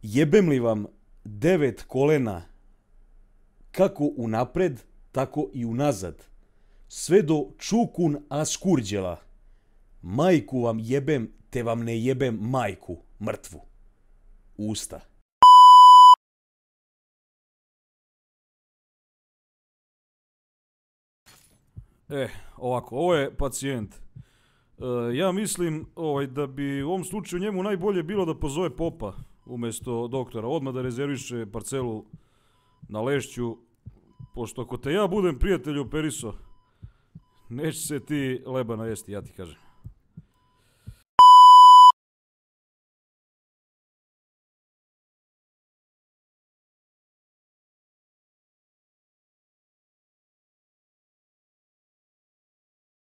Jebem li vam 9 kolena kako unapred, tako i unazad, sve do čukun askurđela. Majku vam jebem, te vam ne jebem majku, mrtvu. Usta. Ovako, ovo je pacijent. Ja mislim da bi u ovom slučaju njemu najbolje bilo da pozove popa umjesto doktora. Odmah da rezerviše parcelu na Lešću, pošto ako te ja budem prijatelju operiso, neće se ti leba najesti, ja ti kažem.